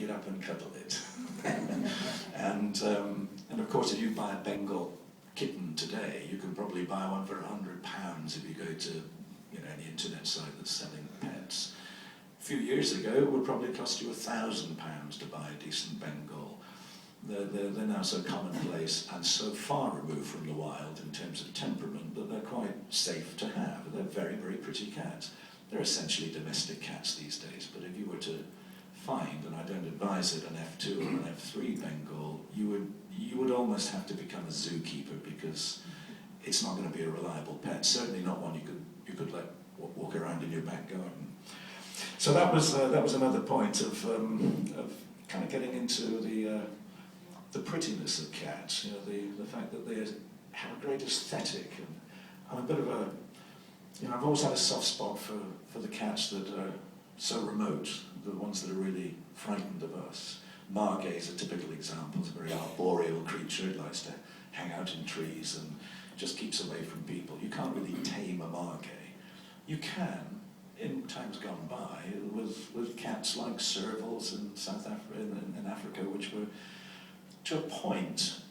it up and cuddle it. and of course, if you buy a Bengal kitten today, you can probably buy one for £100 if you go to any internet site that's selling pets. A few years ago, it would probably cost you £1,000 to buy a decent Bengal. They're now so commonplace and so far removed from the wild in terms of temperament that they're quite safe to have. They're very, very pretty cats. They're essentially domestic cats these days, but if you were to find, and I don't advise it, an F2 or an F3 Bengal, you would almost have to become a zookeeper, because it's not going to be a reliable pet. Certainly not one you could let walk around in your back garden. So that was another point of kind of getting into the prettiness of cats. The fact that they have a great aesthetic, and I'm a bit of a I've always had a soft spot for the cats that are so remote, the ones that are really frightened of us. Margay is a typical example. It's a very arboreal creature. It likes to hang out in trees and just keeps away from people. You can't really tame a Margay. You can, in times gone by, with cats like servals in South Africa, in Africa, which were, to a point,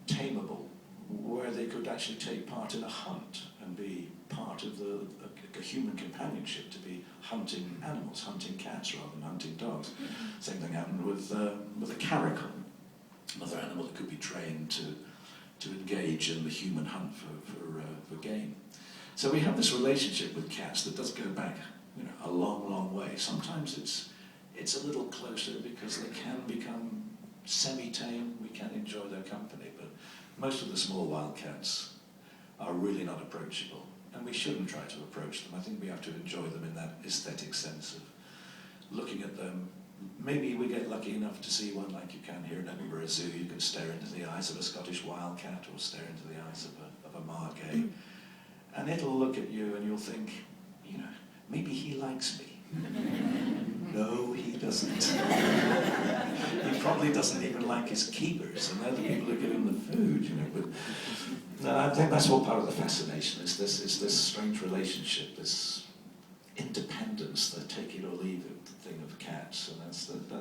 tameable, where they could actually take part in a hunt and be part of a human companionship, to be hunting animals, hunting cats rather than hunting dogs. Same thing happened with a caracal, another animal that could be trained to engage in the human hunt for game. So we have this relationship with cats that does go back a long, long way. Sometimes it's a little closer because they can become semi-tame, we can enjoy their company, but most of the small wild cats are really not approachable, and we shouldn't try to approach them. I think we have to enjoy them in that aesthetic sense of looking at them. Maybe we get lucky enough to see one like you can here in Edinburgh Zoo. You can stare into the eyes of a Scottish wildcat or stare into the eyes of a Margay, and it'll look at you and you'll think, maybe he likes me. No, he doesn't. He probably doesn't even like his keepers, and they're the people who give him the food, But I think that's all part of the fascination. Is this strange relationship, this independence, the take it or leave it thing of cats, and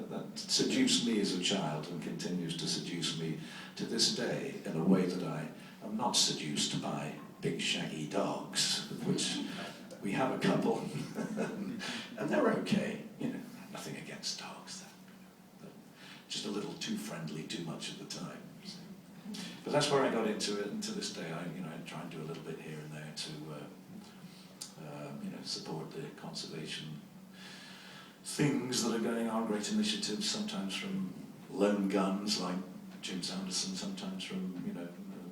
that seduced me as a child and continues to seduce me to this day in a way that I am not seduced by big shaggy dogs, of which we have a couple, and they're okay. Nothing against dogs. They're just a little too friendly, too much of the time. So. But that's where I got into it, and to this day, I try and do a little bit here and there to, support the conservation things that are going on. Great initiatives, sometimes from lone guns like Jim Sanderson, sometimes from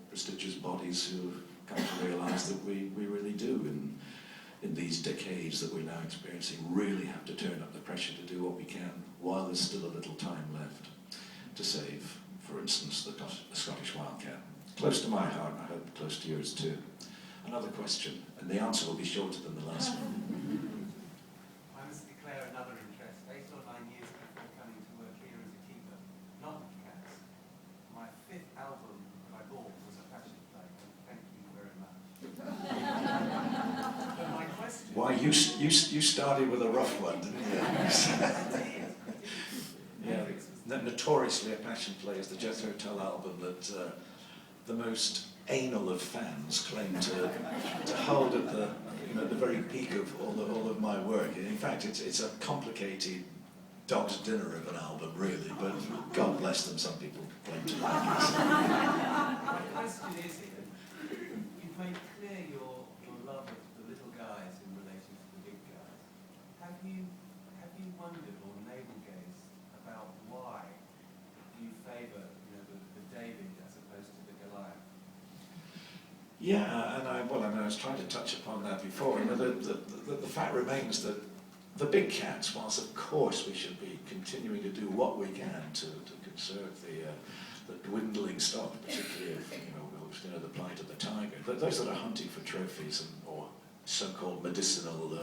prestigious bodies who have come to realise that we really do, in these decades that we're now experiencing, really have to turn up the pressure to do what we can while there's still a little time left to save, for instance, the Scottish wildcat. Close to my heart, I hope close to yours too. Another question, and the answer will be shorter than the last one. I must declare another interest. 8 or 9 years before coming to work here as a keeper, not with cats, my 5th album that I bought was a fashion play, and thank you very much. But my question... Why, you started with a rough one, didn't you? Yeah, notoriously a passion play is the Jethro Tull album that the most anal of fans claim to hold at the very peak of all of my work. In fact, it's a complicated dog's dinner of an album, really, but God bless them, some people claim to like it. My question is, you've made clear your love of the little guys in relation to the big guys. Have you wondered or navel-gazed about why you favour the David as opposed to the Goliath? Yeah, and I was trying to touch upon that before. The fact remains that the big cats, whilst of course we should be continuing to do what we can to conserve the dwindling stock, particularly of the plight of the tiger, but those that are hunting for trophies or so-called medicinal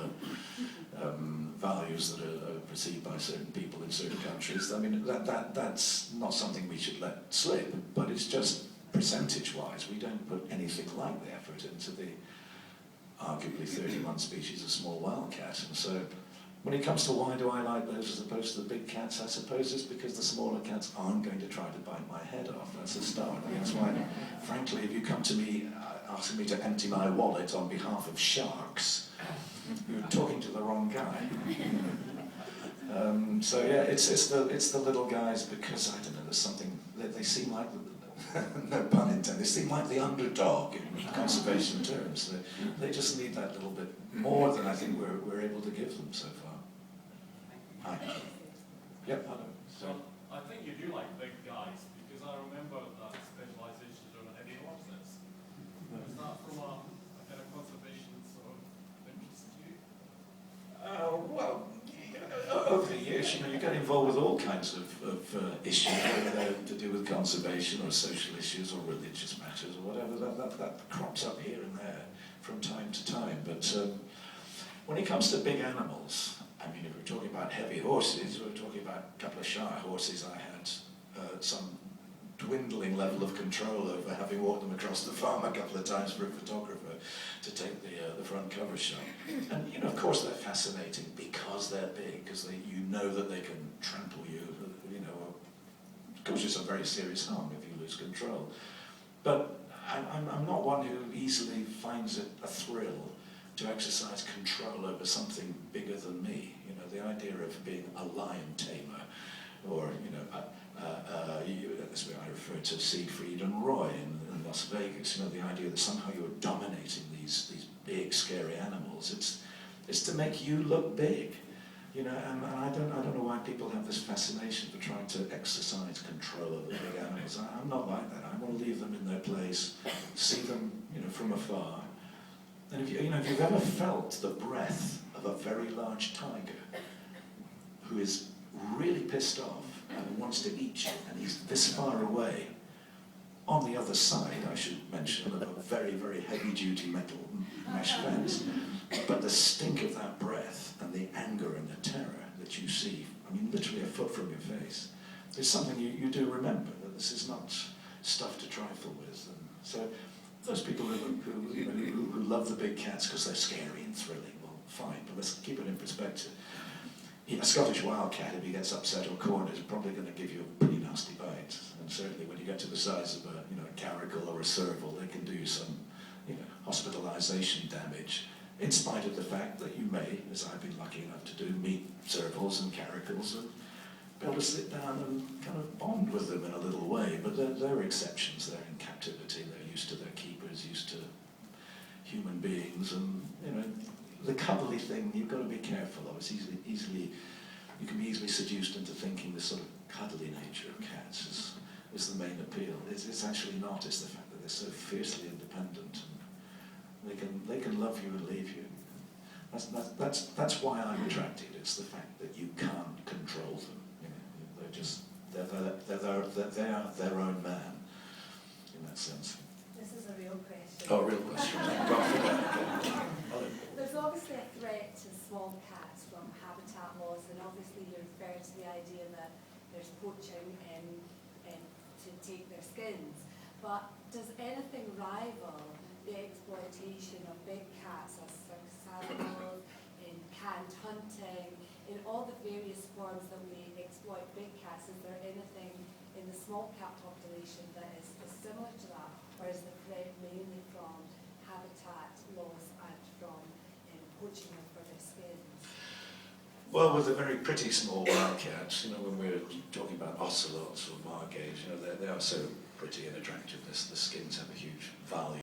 values that are perceived by certain people in certain countries, I mean that's not something we should let slip. But it's just percentage-wise, we don't put anything like the effort into the arguably 31 species of small wildcat, and so When it comes to why do I like those as opposed to the big cats, I suppose it's because the smaller cats aren't going to try to bite my head off. That's a start. I mean, that's why, frankly, if you come to me asking me to empty my wallet on behalf of sharks, you're talking to the wrong guy. So yeah, it's the little guys because, I don't know, there's something, they seem like, no pun intended, they seem like the underdog in conservation terms. They just need that little bit more than I think we're able to give them so far. Hi. Yep, hello. Well, I think you do like big guys, because I remember that specialisation on heavy horses. Was that from a kind of conservation sort of interest to you? Well, over the years, you get involved with all kinds of issues, whether they're to do with conservation or social issues or religious matters or whatever. That crops up here and there from time to time. But when it comes to big animals, I mean, if we're talking about heavy horses, we're talking about a couple of Shire horses. I had some dwindling level of control over, having walked them across the farm a couple of times for a photographer to take the front cover shot. And of course they're fascinating because they're big, because you know that they can trample you, or cause you some very serious harm if you lose control. But I'm not one who easily finds it a thrill to exercise control over something bigger than me. The idea of being a lion tamer, or that's where I refer to Siegfried and Roy in Las Vegas. The idea that somehow you're dominating these big scary animals. It's to make you look big, and I don't know why people have this fascination for trying to exercise control over big animals. I'm not like that. I want to leave them in their place, see them from afar. And if you've ever felt the breath of a very large tiger who is really pissed off and wants to eat you, and he's this far away, on the other side, I should mention, of a very, very heavy-duty metal mesh fence, but the stink of that breath and the anger and the terror that you see, I mean, literally a foot from your face, is something you do remember, that this is not stuff to trifle with. And so those people who love the big cats because they're scary and thrilling, well, fine, but let's keep it in perspective. A Scottish wildcat, if he gets upset or cornered, is probably going to give you a pretty nasty bite. And certainly when you get to the size of a caracal or a serval, they can do some hospitalisation damage, in spite of the fact that you may, as I've been lucky enough to do, meet servals and caracals and be able to sit down and kind of bond with them in a little way. But they're exceptions. They're in captivity. They're used to their keepers, used to human beings, and the cuddly thing, you've got to be careful of. It's you can be easily seduced into thinking the sort of cuddly nature of cats is the main appeal. It's actually not. It's the fact that they're so fiercely independent, and they can love you and leave you. That's why I'm attracted. It's the fact that you can't control them. They are their own man in that sense. This is a real question. Oh, real question. There's obviously a threat to small cats from habitat loss, and obviously you refer to the idea that there's poaching to take their skins. But does anything rival the exploitation of big cats as circus animals, in canned hunting, in all the various forms that we exploit big cats? Is there anything in the small cat population that is similar to that, or is the threat mainly from habitat loss and from poaching them for their skins? Well, with the very pretty small wildcats, when we're talking about ocelots or margates, they are so pretty and attractive. The skins have a huge value.